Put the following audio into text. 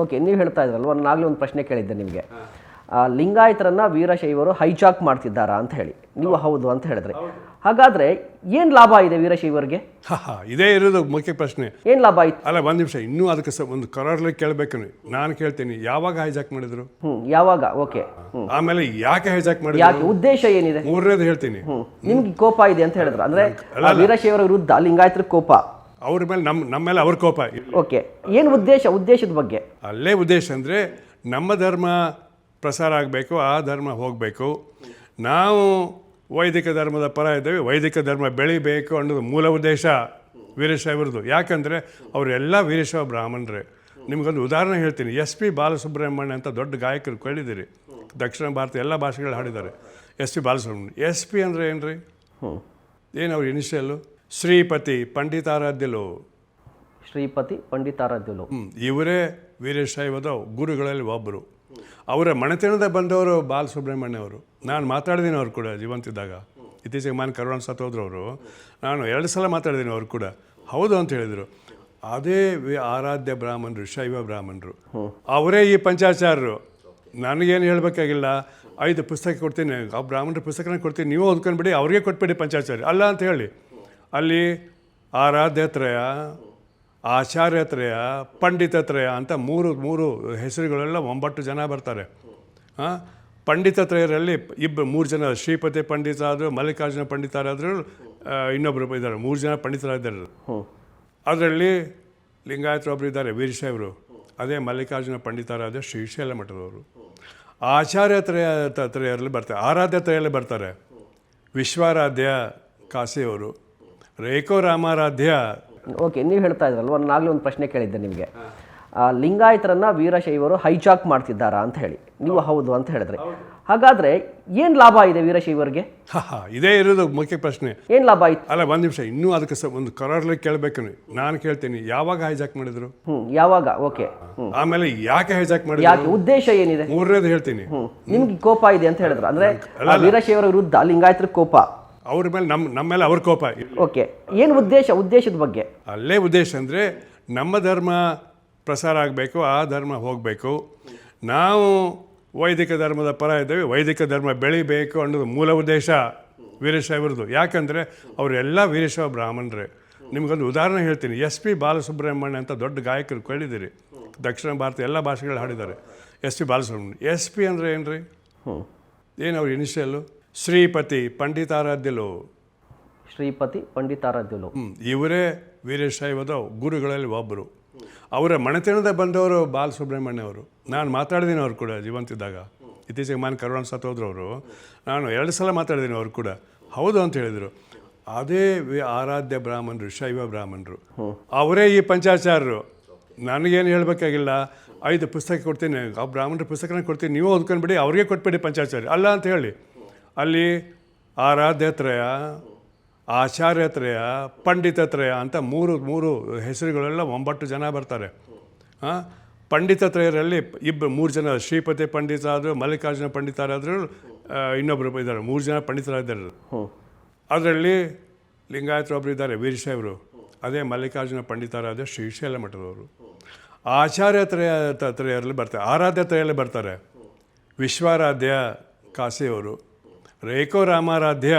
Okay, ನೀವು ಹೇಳ್ತಾ ಇದ್ರಲ್ವ, ನಾಗಲೇ ಒಂದು ಪ್ರಶ್ನೆ ಕೇಳಿದ್ದೆ ನಿಮಗೆ. ಲಿಂಗಾಯತರನ್ನ ವೀರಶೈವರು ಹೈಜಾಕ್ ಮಾಡ್ತಿದ್ದಾರಾ ಅಂತ ಹೇಳಿ, ನೀವು ಹೌದು ಅಂತ ಹೇಳಿದ್ರೆ, ಹಾಗಾದ್ರೆ ಏನ್ ಲಾಭ ಇದೆ ವೀರಶೈವರಿಗೆ? ಇದೇ ಇರೋದು ಮುಖ್ಯ ಪ್ರಶ್ನೆ. ಏನ್ ಲಾಭ ಆಯ್ತು? ಅಲ್ಲ, ಒಂದ್ ನಿಮಿಷ, ಇನ್ನೂ ಅದಕ್ಕೆ ಒಂದು ಕರಾರ್ಲಿ ಕೇಳಬೇಕು. ನಾನು ಕೇಳ್ತೀನಿ, ಯಾವಾಗ ಹೈಜಾಕ್ ಮಾಡಿದ್ರು? ಯಾವಾಗ? ಓಕೆ. ಆಮೇಲೆ ಯಾಕೆ ಹೈಜಾಕ್ ಮಾಡಿದ್ರು? ಯಾಕೆ? ಉದ್ದೇಶ ಏನಿದೆ? ಮೂರನೇದು ಹೇಳ್ತೀನಿ. ನಿಮ್ಗೆ ಕೋಪ ಇದೆ ಅಂತ ಹೇಳಿದ್ರು, ಅಂದ್ರೆ ವೀರಶೈವರ ವಿರುದ್ಧ ಲಿಂಗಾಯತರ ಕೋಪ, ಅವ್ರ ಮೇಲೆ ನಮ್ಮ ಮೇಲೆ ಅವ್ರ ಕೋಪ. ಓಕೆ, ಏನು ಉದ್ದೇಶ? ಉದ್ದೇಶದ ಬಗ್ಗೆ ಅಲ್ಲೇ ಉದ್ದೇಶ ಅಂದರೆ ನಮ್ಮ ಧರ್ಮ ಪ್ರಸಾರ ಆಗಬೇಕು, ಆ ಧರ್ಮ ಹೋಗಬೇಕು, ನಾವು ವೈದಿಕ ಧರ್ಮದ ಪರ ಇದ್ದೇವೆ, ವೈದಿಕ ಧರ್ಮ ಬೆಳಿಬೇಕು ಅನ್ನೋದು ಮೂಲ ಉದ್ದೇಶ ವೀರಶೈವರದು. ಯಾಕಂದರೆ ಅವರೆಲ್ಲ ವೀರಶೈವ ಬ್ರಾಹ್ಮಣರೇ. ನಿಮಗೊಂದು ಉದಾಹರಣೆ ಹೇಳ್ತೀನಿ. SP ಬಾಲಸುಬ್ರಹ್ಮಣ್ಯ ಅಂತ ದೊಡ್ಡ ಗಾಯಕರು ಕೇಳಿದ್ದೀರಿ, ದಕ್ಷಿಣ ಭಾರತ ಎಲ್ಲ ಭಾಷೆಗಳು ಹಾಡಿದ್ದಾರೆ. SP ಬಾಲಸುಬ್ರಹ್ಮಣ್ಯ. SP ಅಂದರೆ ಏನು ರೀ? ಏನು ಅವ್ರ ಇನಿಷಿಯಲ್ಲು? ಶ್ರೀಪತಿ ಪಂಡಿತಾರಾಧ್ಯಲು. ಶ್ರೀಪತಿ ಪಂಡಿತಾರಾಧ್ಯಲು. ಇವರೇ ವೀರಶೈವದ ಗುರುಗಳಲ್ಲಿ ಒಬ್ಬರು. ಅವರ ಮನೆತನದ ಬಂದವರು ಬಾಲಸುಬ್ರಹ್ಮಣ್ಯ ಅವರು. ನಾನು ಮಾತಾಡಿದ್ದೀನಿ ಅವ್ರು ಕೂಡ ಜೀವಂತಿದ್ದಾಗ. ಇತ್ತೀಚೆಗೆ ಮಾನ್ ಕರೋಣ ಸತ್ತೋದ್ರು ಅವರು. ನಾನು 2 ಸಲ ಮಾತಾಡಿದ್ದೀನಿ ಅವ್ರು ಕೂಡ. ಹೌದು ಅಂತ ಹೇಳಿದರು. ಅದೇ ಆರಾಧ್ಯ ಬ್ರಾಹ್ಮಣರು, ಶೈವ ಬ್ರಾಹ್ಮಣರು, ಅವರೇ ಈ ಪಂಚಾಚಾರ್ಯರು. ನನಗೇನು ಹೇಳಬೇಕಾಗಿಲ್ಲ, 5 ಪುಸ್ತಕ ಕೊಡ್ತೀನಿ, ಆ ಬ್ರಾಹ್ಮಣರ ಪುಸ್ತಕನ ಕೊಡ್ತೀನಿ, ನೀವು ಓದ್ಕೊಂಡ್ಬಿಡಿ, ಅವ್ರಿಗೆ ಕೊಟ್ಬಿಡಿ ಪಂಚಾಚಾರ್ಯ ಅಲ್ಲ ಅಂತ ಹೇಳಿ. ಅಲ್ಲಿ ಆರಾಧ್ಯತ್ರಯ, ಆಚಾರ್ಯತ್ರಯ, ಪಂಡಿತತ್ರಯ ಅಂತ ಮೂರು ಹೆಸರುಗಳೆಲ್ಲ 9 ಜನ ಬರ್ತಾರೆ. ಪಂಡಿತತ್ರಯರಲ್ಲಿ 3 ಜನ ಶ್ರೀಪತಿ ಪಂಡಿತ ಆದರು, ಮಲ್ಲಿಕಾರ್ಜುನ ಪಂಡಿತರಾದರು, ಇನ್ನೊಬ್ಬರು ಇದ್ದಾರೆ, 3 ಜನ ಪಂಡಿತರಾಗಿದ್ದಾರೆ. ಅದರಲ್ಲಿ ಲಿಂಗಾಯತರೊಬ್ಬರು ಇದ್ದಾರೆ ವೀರಶೈವರು, ಅದೇ ಮಲ್ಲಿಕಾರ್ಜುನ ಪಂಡಿತರಾದ ಶ್ರೀಶೈಲ ಮಠದವರು. ಆಚಾರ್ಯತ್ರಯರಲ್ಲಿ ಬರ್ತಾರೆ, ಆರಾಧ್ಯತ್ರಯಲ್ಲಿ ಬರ್ತಾರೆ ವಿಶ್ವಾರಾಧ್ಯ ಕಾಶಿಯವರು, ರೇಖೋ ರಾಮಾರಾಧ್ಯ. ಓಕೆ, ನೀವು ಹೇಳ್ತಾ ಇದ್ರಲ್ವ, ನಾಗಲೇ ಒಂದು ಪ್ರಶ್ನೆ ಕೇಳಿದ್ದೆ ನಿಮಗೆ. ಲಿಂಗಾಯತರನ್ನ ವೀರಶೈವರು ಹೈಜಾಕ್ ಮಾಡ್ತಿದ್ದಾರಾ ಅಂತ ಹೇಳಿ, ನೀವು ಹೌದು ಅಂತ ಹೇಳಿದ್ರೆ, ಹಾಗಾದ್ರೆ ಏನ್ ಲಾಭ ಇದೆ ವೀರಶೈವರಿಗೆ? ಇದೇ ಇರೋದು ಮುಖ್ಯ ಪ್ರಶ್ನೆ. ಏನ್ ಲಾಭ ಆಯ್ತು? ಅಲ್ಲ, ಒಂದ್ ನಿಮಿಷ, ಇನ್ನೂ ಅದಕ್ಕೆ ಒಂದು ಕರಾರ್ಲಿ ಕೇಳಬೇಕು. ನಾನು ಕೇಳ್ತೀನಿ, ಯಾವಾಗ ಹೈಜಾಕ್ ಮಾಡಿದ್ರು? ಯಾವಾಗ? ಓಕೆ. ಆಮೇಲೆ ಯಾಕೆ ಹೈಜಾಕ್ ಮಾಡಿದ್ರು? ಯಾಕೆ? ಉದ್ದೇಶ ಏನಿದೆ? ಮೂರನೇದು ಹೇಳ್ತೀನಿ. ನಿಮ್ಗೆ ಕೋಪ ಇದೆ ಅಂತ ಹೇಳಿದ್ರು, ಅಂದ್ರೆ ವೀರಶೈವರ ವಿರುದ್ಧ ಲಿಂಗಾಯತರ ಕೋಪ, ಅವ್ರ ಮೇಲೆ ನಮ್ಮ ಮೇಲೆ ಅವ್ರ ಕೋಪ. ಓಕೆ, ಏನು ಉದ್ದೇಶ? ಉದ್ದೇಶದ ಬಗ್ಗೆ ಅಲ್ಲೇ ಉದ್ದೇಶ ಅಂದರೆ ನಮ್ಮ ಧರ್ಮ ಪ್ರಸಾರ ಆಗಬೇಕು, ಆ ಧರ್ಮ ಹೋಗಬೇಕು, ನಾವು ವೈದಿಕ ಧರ್ಮದ ಪರ ಇದ್ದೇವೆ, ವೈದಿಕ ಧರ್ಮ ಬೆಳಿಬೇಕು ಅನ್ನೋದು ಮೂಲ ಉದ್ದೇಶ ವೀರಶೈವರದು. ಯಾಕಂದರೆ ಅವರೆಲ್ಲ ವೀರಶೈವ ಬ್ರಾಹ್ಮಣರೇ. ನಿಮಗೊಂದು ಉದಾಹರಣೆ ಹೇಳ್ತೀನಿ. SP ಬಾಲಸುಬ್ರಹ್ಮಣ್ಯ ಅಂತ ದೊಡ್ಡ ಗಾಯಕರು ಕೇಳಿದ್ದೀರಿ, ದಕ್ಷಿಣ ಭಾರತ ಎಲ್ಲ ಭಾಷೆಗಳು ಹಾಡಿದ್ದಾರೆ. SP ಬಾಲಸುಬ್ರಹ್ಮಣ್ಯ. SP ಅಂದರೆ ಏನು ರೀ? ಏನು ಅವ್ರ ಇನಿಷಿಯಲ್ಲು? ಶ್ರೀಪತಿ ಪಂಡಿತಾರಾಧ್ಯಲು. ಶ್ರೀಪತಿ ಪಂಡಿತಾರಾಧ್ಯಲು. ಇವರೇ ವೀರಶೈವದ ಗುರುಗಳಲ್ಲಿ ಒಬ್ಬರು. ಅವರ ಮನೆತನದ ಬಂದವರು ಬಾಲಸುಬ್ರಹ್ಮಣ್ಯ ಅವರು. ನಾನು ಮಾತಾಡಿದ್ದೀನಿ ಅವ್ರು ಕೂಡ ಜೀವಂತಿದ್ದಾಗ. ಇತ್ತೀಚೆಗೆ ಮಾನ್ ಕರೋಣ ಸತ್ತೋದ್ರು ಅವರು. ನಾನು 2 ಸಲ ಮಾತಾಡಿದ್ದೀನಿ ಅವ್ರು ಕೂಡ. ಹೌದು ಅಂತ ಹೇಳಿದರು. ಅದೇ ಆರಾಧ್ಯ ಬ್ರಾಹ್ಮಣರು, ಶೈವ ಬ್ರಾಹ್ಮಣರು, ಅವರೇ ಈ ಪಂಚಾಚಾರ್ಯರು. ನನಗೇನು ಹೇಳಬೇಕಾಗಿಲ್ಲ, 5 ಪುಸ್ತಕ ಕೊಡ್ತೀನಿ, ಆ ಬ್ರಾಹ್ಮಣರ ಪುಸ್ತಕನ ಕೊಡ್ತೀನಿ, ನೀವು ಓದ್ಕೊಂಡ್ಬಿಡಿ, ಅವ್ರಿಗೆ ಕೊಟ್ಬಿಡಿ ಪಂಚಾಚಾರ್ಯ ಅಲ್ಲ ಅಂತ ಹೇಳಿ. ಅಲ್ಲಿ ಆರಾಧ್ಯತ್ರಯ, ಆಚಾರ್ಯತ್ರಯ, ಪಂಡಿತತ್ರಯ ಅಂತ ಮೂರು ಹೆಸರುಗಳೆಲ್ಲ 9 ಜನ ಬರ್ತಾರೆ. ಪಂಡಿತತ್ರಯರಲ್ಲಿ 3 ಜನ ಶ್ರೀಪತಿ ಪಂಡಿತ ಆದರು, ಮಲ್ಲಿಕಾರ್ಜುನ ಪಂಡಿತರಾದರು, ಇನ್ನೊಬ್ಬರು ಇದ್ದಾರೆ, 3 ಜನ ಪಂಡಿತರಾಗಿದ್ದಾರೆ. ಅದರಲ್ಲಿ ಲಿಂಗಾಯತರೊಬ್ಬರು ಇದ್ದಾರೆ ವೀರಶೈವರು, ಅದೇ ಮಲ್ಲಿಕಾರ್ಜುನ ಪಂಡಿತರಾದ ಶ್ರೀಶೈಲ ಮಠದವರು. ಆಚಾರ್ಯತ್ರಯರಲ್ಲಿ ಬರ್ತಾರೆ, ಆರಾಧ್ಯತ್ರಯಲ್ಲಿ ಬರ್ತಾರೆ ವಿಶ್ವಾರಾಧ್ಯ ಕಾಶಿಯವರು, ರೇಖೋ ರಾಮಾರಾಧ್ಯ.